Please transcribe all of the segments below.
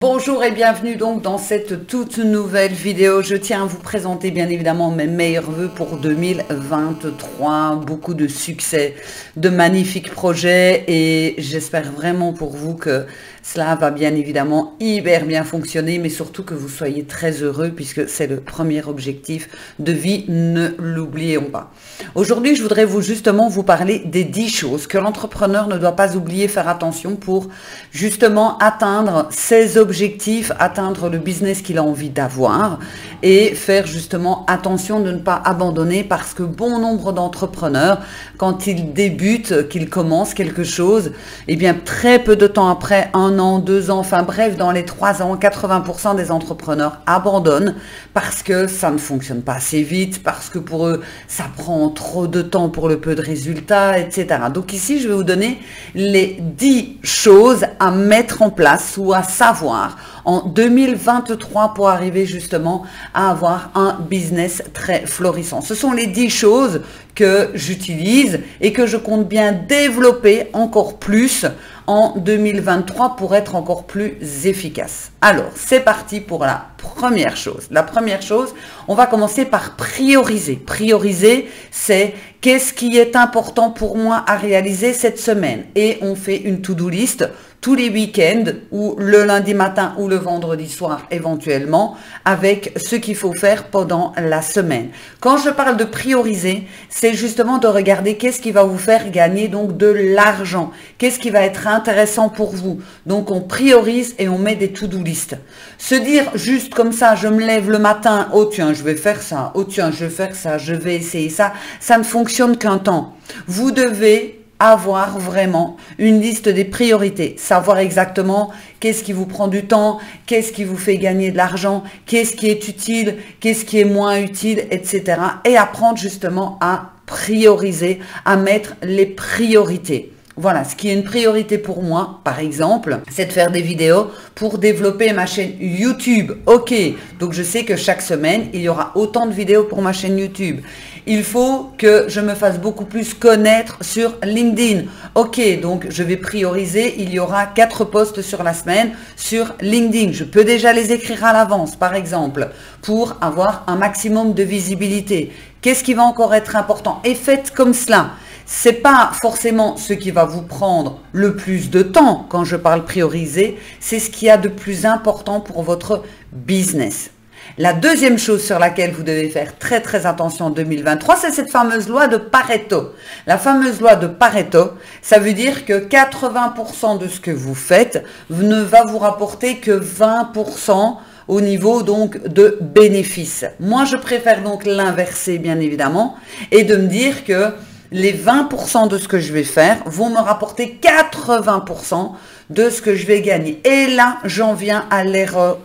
Bonjour et bienvenue donc dans cette toute nouvelle vidéo. Je tiens à vous présenter bien évidemment mes meilleurs vœux pour 2023. Beaucoup de succès, de magnifiques projets et j'espère vraiment pour vous que cela va bien évidemment hyper bien fonctionner, mais surtout que vous soyez très heureux puisque c'est le premier objectif de vie, ne l'oublions pas. Aujourd'hui, je voudrais justement vous parler des 10 choses que l'entrepreneur ne doit pas oublier, faire attention pour justement atteindre ses objectifs, atteindre le business qu'il a envie d'avoir et faire justement attention de ne pas abandonner parce que bon nombre d'entrepreneurs, quand ils débutent, qu'ils commencent quelque chose, eh bien très peu de temps après, 1 an, 2 ans, enfin bref, dans les 3 ans, 80% des entrepreneurs abandonnent parce que ça ne fonctionne pas assez vite, parce que pour eux, ça prend trop de temps pour le peu de résultats, etc. Donc ici, je vais vous donner les 10 choses à mettre en place ou à savoir en 2023 pour arriver justement à avoir un business très florissant. Ce sont les 10 choses que j'utilise et que je compte bien développer encore plus en 2023 pour être encore plus efficace. Alors, c'est parti pour la première chose. La première chose, on va commencer par prioriser. Prioriser, c'est qu'est-ce qui est important pour moi à réaliser cette semaine. Et on fait une to-do list tous les week-ends ou le lundi matin ou le vendredi soir éventuellement avec ce qu'il faut faire pendant la semaine. Quand je parle de prioriser, c'est justement de regarder qu'est-ce qui va vous faire gagner donc de l'argent. Qu'est-ce qui va être intéressant pour vous. Donc on priorise et on met des to-do list. Se dire juste comme ça, je me lève le matin, oh tiens, je vais faire ça, oh tiens, je vais faire ça, je vais essayer ça, ça ne fonctionne qu'un temps. Vous devez avoir vraiment une liste des priorités, savoir exactement qu'est-ce qui vous prend du temps, qu'est-ce qui vous fait gagner de l'argent, qu'est-ce qui est utile, qu'est-ce qui est moins utile, etc. Et apprendre justement à prioriser, à mettre les priorités. Voilà, ce qui est une priorité pour moi, par exemple, c'est de faire des vidéos pour développer ma chaîne YouTube. Ok, donc je sais que chaque semaine, il y aura autant de vidéos pour ma chaîne YouTube. Il faut que je me fasse beaucoup plus connaître sur LinkedIn. Ok, donc je vais prioriser, il y aura 4 posts sur la semaine sur LinkedIn. Je peux déjà les écrire à l'avance, par exemple, pour avoir un maximum de visibilité. Qu'est-ce qui va encore être important? Et faites comme cela. C'est pas forcément ce qui va vous prendre le plus de temps quand je parle prioriser, c'est ce qu'il y a de plus important pour votre business. La deuxième chose sur laquelle vous devez faire très attention en 2023, c'est cette fameuse loi de Pareto. La fameuse loi de Pareto, ça veut dire que 80% de ce que vous faites ne va vous rapporter que 20% au niveau donc de bénéfices. Moi, je préfère donc l'inverser bien évidemment et de me dire que les 20% de ce que je vais faire vont me rapporter 80% de ce que je vais gagner. Et là, j'en viens à l'erreur,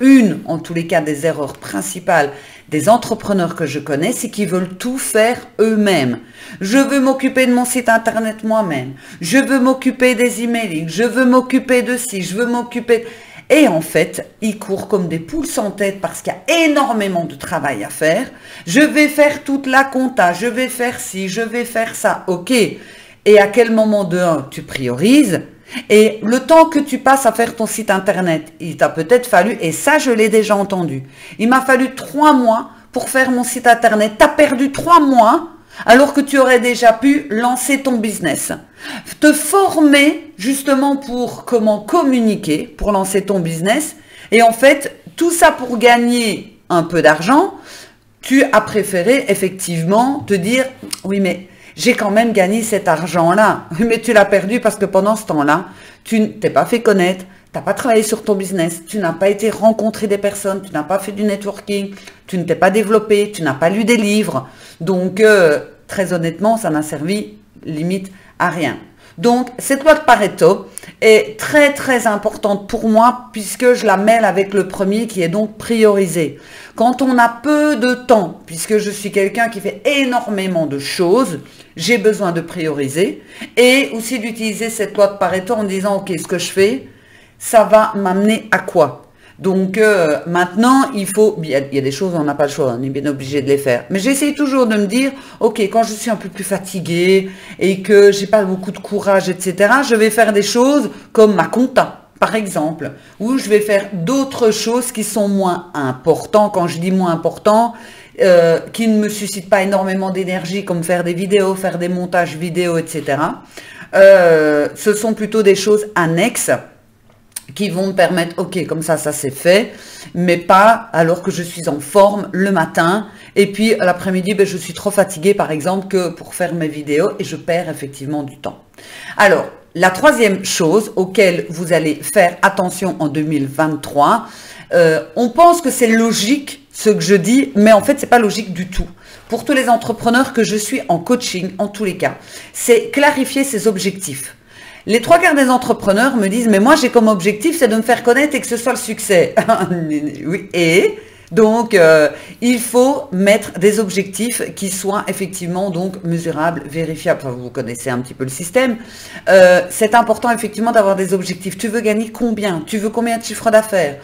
en tous les cas des erreurs principales des entrepreneurs que je connais, c'est qu'ils veulent tout faire eux-mêmes. Je veux m'occuper de mon site internet moi-même. Je veux m'occuper des emails. Je veux m'occuper de ci. Je veux m'occuper... Et en fait, ils courent comme des poules sans tête parce qu'il y a énormément de travail à faire. Je vais faire toute la compta, je vais faire ci, je vais faire ça. Ok. Et à quel moment de un, tu priorises? Et le temps que tu passes à faire ton site internet, il t'a peut-être fallu, et ça je l'ai déjà entendu, il m'a fallu 3 mois pour faire mon site internet. Tu as perdu 3 mois alors que tu aurais déjà pu lancer ton business. Te former justement pour comment communiquer, pour lancer ton business. Et en fait, tout ça pour gagner un peu d'argent, tu as préféré effectivement te dire, oui mais j'ai quand même gagné cet argent-là. Oui mais tu l'as perdu parce que pendant ce temps-là, tu ne t'es pas fait connaître. Tu n'as pas travaillé sur ton business, tu n'as pas été rencontrer des personnes, tu n'as pas fait du networking, tu ne t'es pas développé, tu n'as pas lu des livres. Donc, très honnêtement, ça n'a servi limite à rien. Donc, cette loi de Pareto est très importante pour moi puisque je la mêle avec le premier qui est donc priorisé. Quand on a peu de temps, puisque je suis quelqu'un qui fait énormément de choses, j'ai besoin de prioriser et aussi d'utiliser cette loi de Pareto en disant, ok, ce que je fais, ça va m'amener à quoi? Donc maintenant, il y a des choses, on n'a pas le choix, on est bien obligé de les faire. Mais j'essaye toujours de me dire, ok, quand je suis un peu plus fatiguée et que j'ai pas beaucoup de courage, etc., je vais faire des choses comme ma compta. par exemple, ou je vais faire d'autres choses qui sont moins importantes. Quand je dis moins important, qui ne me suscitent pas énormément d'énergie, comme faire des vidéos, faire des montages vidéo, etc. Ce sont plutôt des choses annexes qui vont me permettre, ok, comme ça c'est fait, mais pas alors que je suis en forme le matin, et puis l'après-midi, je suis trop fatiguée, par exemple, que pour faire mes vidéos, et je perds effectivement du temps. Alors, la troisième chose auquel vous allez faire attention en 2023, on pense que c'est logique ce que je dis, mais en fait, c'est pas logique du tout. Pour tous les entrepreneurs que je suis en coaching, en tous les cas, c'est clarifier ses objectifs. Les trois quarts des entrepreneurs me disent, mais moi, j'ai comme objectif, c'est de me faire connaître et que ce soit le succès. Oui, et donc, il faut mettre des objectifs qui soient effectivement donc mesurables, vérifiables. Enfin, vous connaissez un petit peu le système. C'est important effectivement d'avoir des objectifs. Tu veux gagner combien? Tu veux combien de chiffre d'affaires?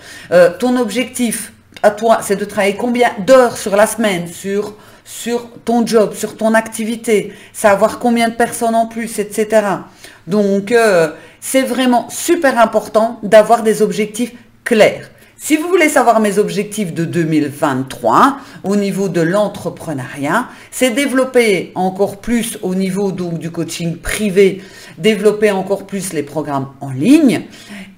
Ton objectif à toi, c'est de travailler combien d'heures sur la semaine, sur ton job, sur ton activité, savoir combien de personnes en plus, etc. Donc, c'est vraiment super important d'avoir des objectifs clairs. Si vous voulez savoir mes objectifs de 2023 au niveau de l'entrepreneuriat, c'est développer encore plus au niveau donc du coaching privé, développer encore plus les programmes en ligne.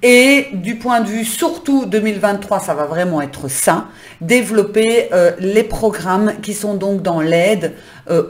Et du point de vue, surtout 2023, ça va vraiment être ça, développer les programmes qui sont donc dans l'aide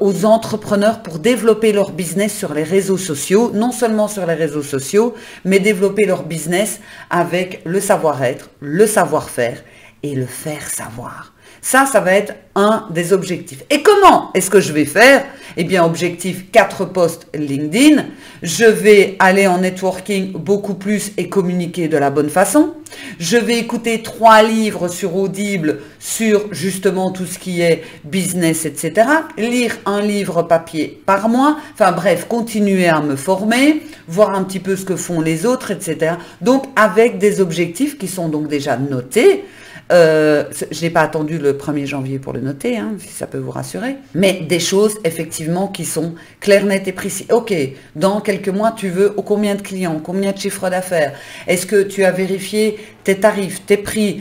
aux entrepreneurs pour développer leur business sur les réseaux sociaux, non seulement sur les réseaux sociaux, mais développer leur business avec le savoir-être, le savoir-faire et le faire savoir. Ça va être un des objectifs. Et comment est-ce que je vais faire? Eh bien, objectif 4 posts LinkedIn. Je vais aller en networking beaucoup plus et communiquer de la bonne façon. Je vais écouter 3 livres sur Audible sur justement tout ce qui est business, etc. Lire un livre papier par mois. Enfin bref, continuer à me former, voir un petit peu ce que font les autres, etc. Donc, avec des objectifs qui sont donc déjà notés. Je n'ai pas attendu le 1er janvier pour le noter, hein, si ça peut vous rassurer, mais des choses effectivement qui sont claires, nettes et précises. Ok, dans quelques mois, tu veux combien de clients, combien de chiffres d'affaires? Est-ce que tu as vérifié tes tarifs, tes prix?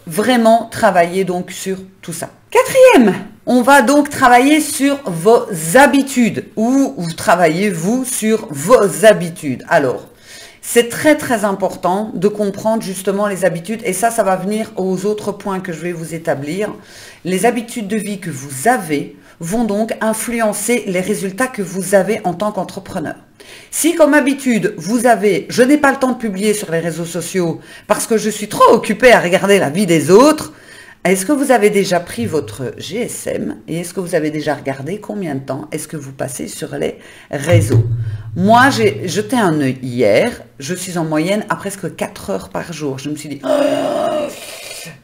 Vraiment travailler donc sur tout ça. Quatrième, on va donc travailler sur vos habitudes, ou vous travaillez vous sur vos habitudes. Alors, c'est très très important de comprendre justement les habitudes, et ça va venir aux autres points que je vais vous établir. Les habitudes de vie que vous avez vont donc influencer les résultats que vous avez en tant qu'entrepreneur. Si comme habitude, vous avez « je n'ai pas le temps de publier sur les réseaux sociaux parce que je suis trop occupé à regarder la vie des autres », est-ce que vous avez déjà pris votre GSM et est-ce que vous avez déjà regardé combien de temps est-ce que vous passez sur les réseaux? Moi, j'ai jeté un œil hier, je suis en moyenne à presque 4 heures par jour. Je me suis dit,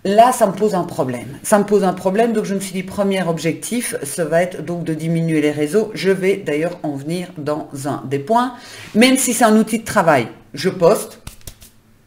là, ça me pose un problème. Ça me pose un problème, donc je me suis dit, premier objectif, ça va être donc de diminuer les réseaux. Je vais d'ailleurs en venir dans un des points, même si c'est un outil de travail. Je poste.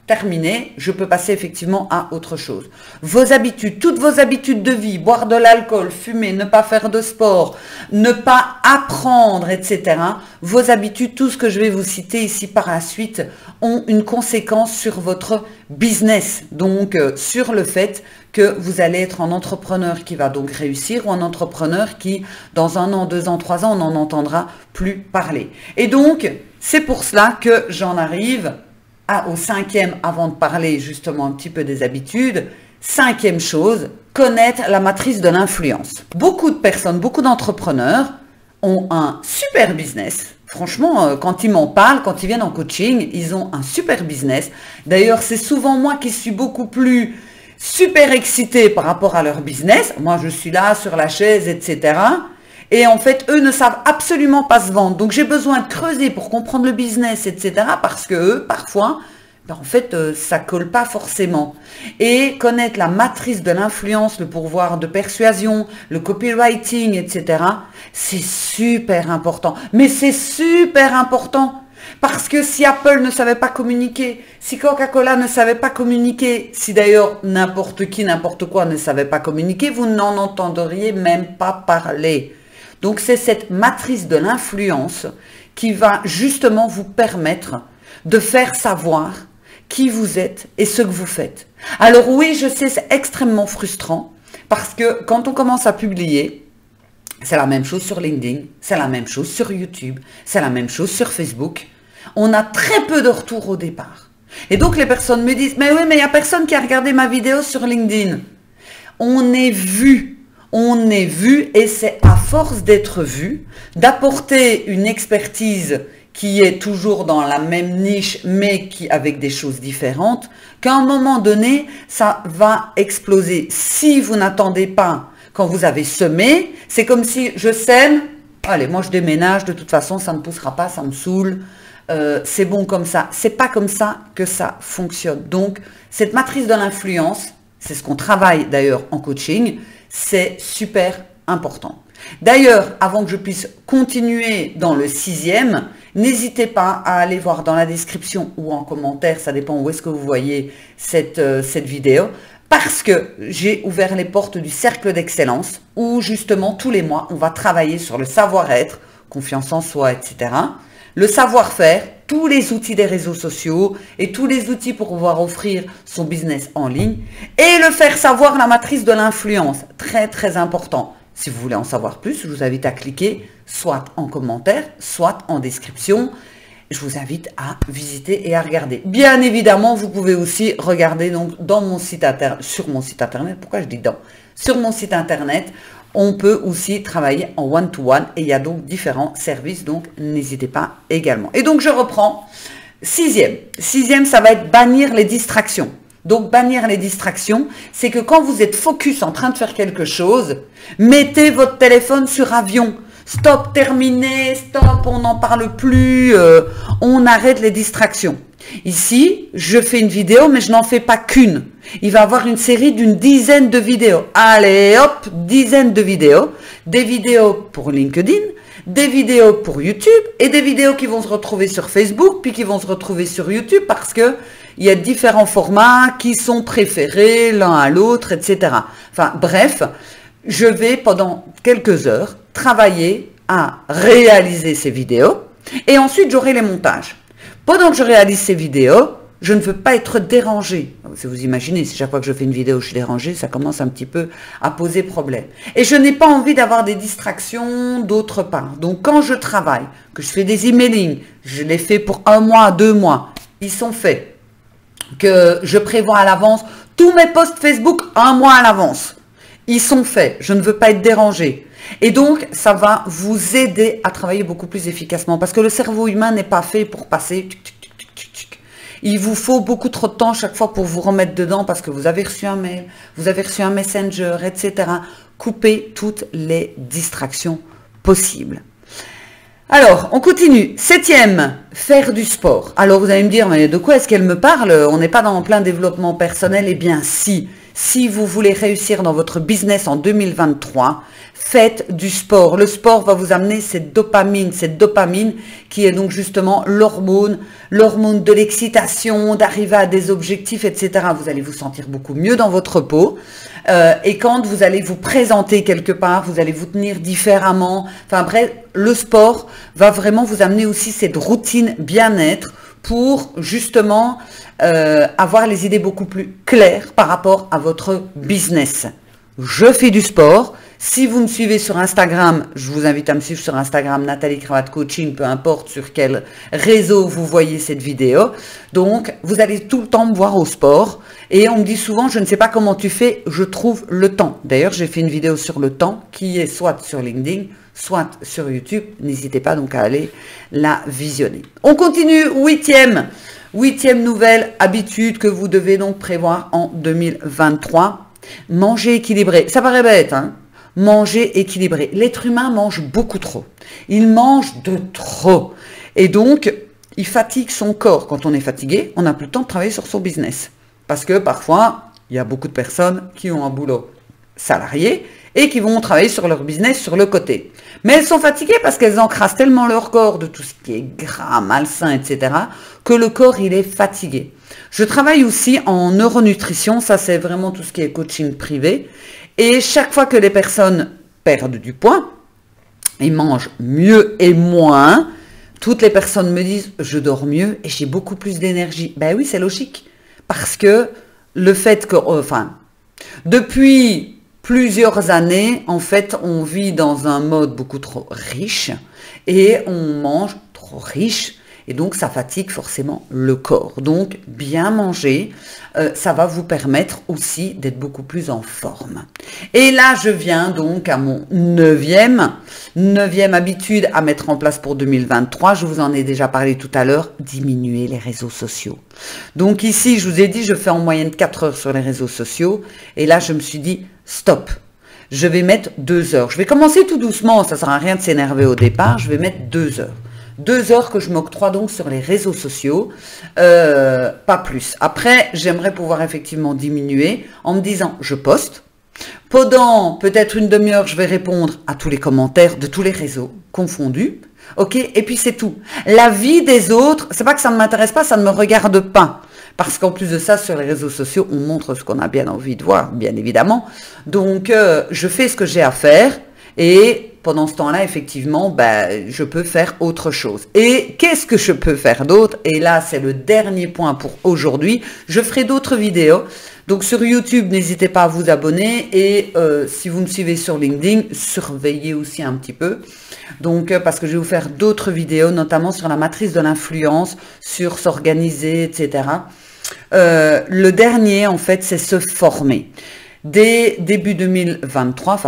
Terminé, je peux passer effectivement à autre chose. Vos habitudes, toutes vos habitudes de vie, boire de l'alcool, fumer, ne pas faire de sport, ne pas apprendre, etc. Vos habitudes, tout ce que je vais vous citer ici par la suite, ont une conséquence sur votre business. Donc, sur le fait que vous allez être un entrepreneur qui va donc réussir ou un entrepreneur qui, dans 1 an, 2 ans, 3 ans, on n'en entendra plus parler. Et donc, c'est pour cela que j'en arrive au 5e, avant de parler justement un petit peu des habitudes. 5e chose, connaître la matrice de l'influence. Beaucoup de personnes, beaucoup d'entrepreneurs ont un super business. Franchement, quand ils m'en parlent, quand ils viennent en coaching, ils ont un super business. D'ailleurs, c'est souvent moi qui suis beaucoup plus super excitée par rapport à leur business. Moi, je suis là sur la chaise, etc. Et en fait, eux ne savent absolument pas se vendre. Donc, j'ai besoin de creuser pour comprendre le business, etc. Parce que eux, parfois, en fait, ça colle pas forcément. Et connaître la matrice de l'influence, le pouvoir de persuasion, le copywriting, etc. C'est super important. Mais c'est super important. Parce que si Apple ne savait pas communiquer, si Coca-Cola ne savait pas communiquer, si d'ailleurs n'importe qui, n'importe quoi ne savait pas communiquer, vous n'en entendriez même pas parler. Donc, c'est cette matrice de l'influence qui va justement vous permettre de faire savoir qui vous êtes et ce que vous faites. Alors oui, je sais, c'est extrêmement frustrant parce que quand on commence à publier, c'est la même chose sur LinkedIn, c'est la même chose sur YouTube, c'est la même chose sur Facebook. On a très peu de retours au départ. Et donc les personnes me disent, mais oui, mais il n'y a personne qui a regardé ma vidéo sur LinkedIn. On est vu et c'est à force d'être vu, d'apporter une expertise qui est toujours dans la même niche, mais qui avec des choses différentes, qu'à un moment donné, ça va exploser. Si vous n'attendez pas, quand vous avez semé, c'est comme si je sème, allez, moi je déménage, de toute façon, ça ne poussera pas, ça me saoule, c'est bon comme ça. C'est pas comme ça que ça fonctionne. Donc, cette matrice de l'influence, c'est ce qu'on travaille d'ailleurs en coaching, c'est super important. D'ailleurs, avant que je puisse continuer dans le 6e, n'hésitez pas à aller voir dans la description ou en commentaire, ça dépend où est-ce que vous voyez cette vidéo, parce que j'ai ouvert les portes du cercle d'excellence où justement tous les mois, on va travailler sur le savoir-être, confiance en soi, etc. Le savoir-faire, tous les outils des réseaux sociaux et tous les outils pour pouvoir offrir son business en ligne et le faire savoir, la matrice de l'influence, très très important. Si vous voulez en savoir plus, je vous invite à cliquer soit en commentaire, soit en description. Je vous invite à visiter et à regarder. Bien évidemment, vous pouvez aussi regarder donc dans mon site internet, sur mon site internet, pourquoi je dis dans, sur mon site internet, on peut aussi travailler en one-to-one et il y a donc différents services, donc n'hésitez pas également. Et donc je reprends, 6e. 6e, ça va être bannir les distractions. Donc bannir les distractions, c'est que quand vous êtes focus en train de faire quelque chose, mettez votre téléphone sur avion. Stop, terminé, stop, on n'en parle plus, on arrête les distractions. Ici, je fais une vidéo, mais je n'en fais pas qu'une. Il va y avoir une série d'une dizaine de vidéos. Allez, hop, dizaines de vidéos. Des vidéos pour LinkedIn, des vidéos pour YouTube et des vidéos qui vont se retrouver sur Facebook, puis qui vont se retrouver sur YouTube parce que il y a différents formats qui sont préférés l'un à l'autre, etc. Enfin, bref, je vais pendant quelques heures travailler à réaliser ces vidéos et ensuite j'aurai les montages. Pendant que je réalise ces vidéos, je ne veux pas être dérangée. Si vous imaginez, si chaque fois que je fais une vidéo, je suis dérangée, ça commence un petit peu à poser problème. Et je n'ai pas envie d'avoir des distractions d'autre part. Donc, quand je travaille, que je fais des emailing, je les fais pour 1 mois, 2 mois, ils sont faits. Que je prévois à l'avance tous mes posts Facebook 1 mois à l'avance. Ils sont faits. Je ne veux pas être dérangée. Et donc, ça va vous aider à travailler beaucoup plus efficacement parce que le cerveau humain n'est pas fait pour passer. Il vous faut beaucoup trop de temps chaque fois pour vous remettre dedans parce que vous avez reçu un mail, vous avez reçu un messenger, etc. Coupez toutes les distractions possibles. Alors, on continue. 7e, faire du sport. Alors, vous allez me dire, mais de quoi est-ce qu'elle me parle? On n'est pas dans plein développement personnel. Eh bien, si vous voulez réussir dans votre business en 2023, faites du sport. Le sport va vous amener cette dopamine qui est donc justement l'hormone de l'excitation, d'arriver à des objectifs, etc. Vous allez vous sentir beaucoup mieux dans votre peau. Et quand vous allez vous présenter quelque part, vous allez vous tenir différemment. Enfin bref, le sport va vraiment vous amener aussi cette routine bien-être pour justement avoir les idées beaucoup plus claires par rapport à votre business. Je fais du sport. Si vous me suivez sur Instagram, je vous invite à me suivre sur Instagram, Nathalie Cravatte Coaching, peu importe sur quel réseau vous voyez cette vidéo. Donc, vous allez tout le temps me voir au sport. Et on me dit souvent, je ne sais pas comment tu fais, je trouve le temps. D'ailleurs, j'ai fait une vidéo sur le temps qui est soit sur LinkedIn, soit sur YouTube. N'hésitez pas donc à aller la visionner. On continue, 8e nouvelle habitude que vous devez donc prévoir en 2023. Manger équilibré. Ça paraît bête, hein? Manger équilibré. L'être humain mange beaucoup trop. Il mange de trop. Et donc, il fatigue son corps. Quand on est fatigué, on n'a plus le temps de travailler sur son business. Parce que parfois, il y a beaucoup de personnes qui ont un boulot salarié et qui vont travailler sur leur business sur le côté. Mais elles sont fatiguées parce qu'elles encrassent tellement leur corps de tout ce qui est gras, malsain, etc., que le corps, il est fatigué. Je travaille aussi en neuronutrition. Ça, c'est vraiment tout ce qui est coaching privé. Et chaque fois que les personnes perdent du poids, ils mangent mieux et moins, toutes les personnes me disent, je dors mieux et j'ai beaucoup plus d'énergie. Ben oui, c'est logique. Parce que le fait que, enfin, depuis plusieurs années, en fait, on vit dans un mode beaucoup trop riche et on mange trop riche. Et donc, ça fatigue forcément le corps. Donc, bien manger, ça va vous permettre aussi d'être beaucoup plus en forme. Et là, je viens donc à mon neuvième habitude à mettre en place pour 2023. Je vous en ai déjà parlé tout à l'heure, diminuer les réseaux sociaux. Donc ici, je vous ai dit, je fais en moyenne 4 heures sur les réseaux sociaux. Et là, je me suis dit, stop. Je vais mettre 2 heures. Je vais commencer tout doucement, ça ne sert à rien de s'énerver au départ. Je vais mettre 2 heures. 2 heures que je m'octroie donc sur les réseaux sociaux, pas plus. Après, j'aimerais pouvoir effectivement diminuer en me disant, je poste. Pendant peut-être une demi-heure, je vais répondre à tous les commentaires de tous les réseaux confondus. Ok, et puis c'est tout. La vie des autres, c'est pas que ça ne m'intéresse pas, ça ne me regarde pas. Parce qu'en plus de ça, sur les réseaux sociaux, on montre ce qu'on a bien envie de voir, bien évidemment. Donc, je fais ce que j'ai à faire et pendant ce temps-là, effectivement, ben, je peux faire autre chose. Et qu'est-ce que je peux faire d'autre? Et là, c'est le dernier point pour aujourd'hui. Je ferai d'autres vidéos. Donc, sur YouTube, n'hésitez pas à vous abonner. Et si vous me suivez sur LinkedIn, surveillez aussi un petit peu. Donc, parce que je vais vous faire d'autres vidéos, notamment sur la matrice de l'influence, sur s'organiser, etc. Le dernier, en fait, c'est se former. Dès début 2023,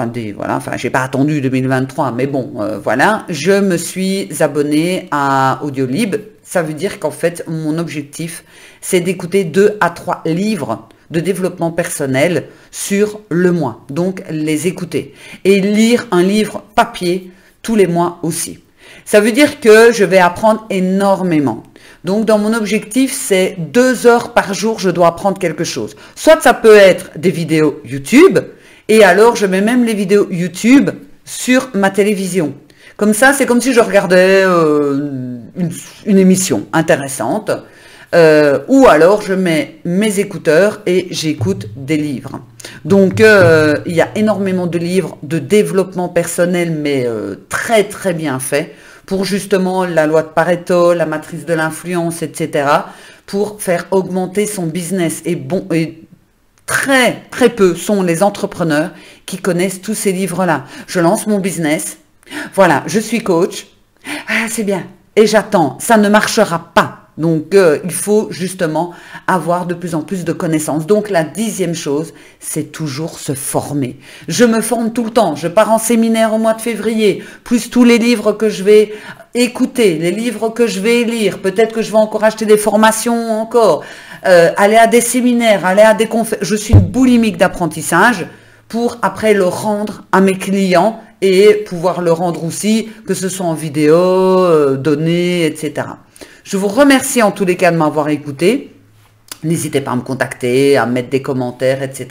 j'ai pas attendu 2023, mais bon, voilà, je me suis abonnée à Audiolib. Ça veut dire qu'en fait, mon objectif, c'est d'écouter 2 à 3 livres de développement personnel sur le mois. Donc, les écouter. Et lire un livre papier tous les mois aussi. Ça veut dire que je vais apprendre énormément. Donc, dans mon objectif, c'est 2 heures par jour, je dois apprendre quelque chose. Soit ça peut être des vidéos YouTube, et alors je mets même les vidéos YouTube sur ma télévision. Comme ça, c'est comme si je regardais une émission intéressante. Ou alors, je mets mes écouteurs et j'écoute des livres. Donc, il y a énormément de livres de développement personnel, mais très, très bien faits, pour justement la loi de Pareto, la matrice de l'influence, etc., pour faire augmenter son business. Et très, très peu sont les entrepreneurs qui connaissent tous ces livres-là. Je lance mon business, voilà, je suis coach, ah, c'est bien, et j'attends, ça ne marchera pas. Donc, il faut justement avoir de plus en plus de connaissances. Donc, la 10e chose, c'est toujours se former. Je me forme tout le temps. Je pars en séminaire au mois de février, plus tous les livres que je vais écouter, les livres que je vais lire. Peut-être que je vais encore acheter des formations encore, aller à des séminaires, aller à des conférences. Je suis une boulimique d'apprentissage pour après le rendre à mes clients et pouvoir le rendre aussi, que ce soit en vidéo, données, etc. Je vous remercie en tous les cas de m'avoir écouté. N'hésitez pas à me contacter, à mettre des commentaires, etc.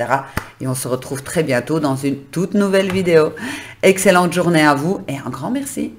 Et on se retrouve très bientôt dans une toute nouvelle vidéo. Excellente journée à vous et un grand merci.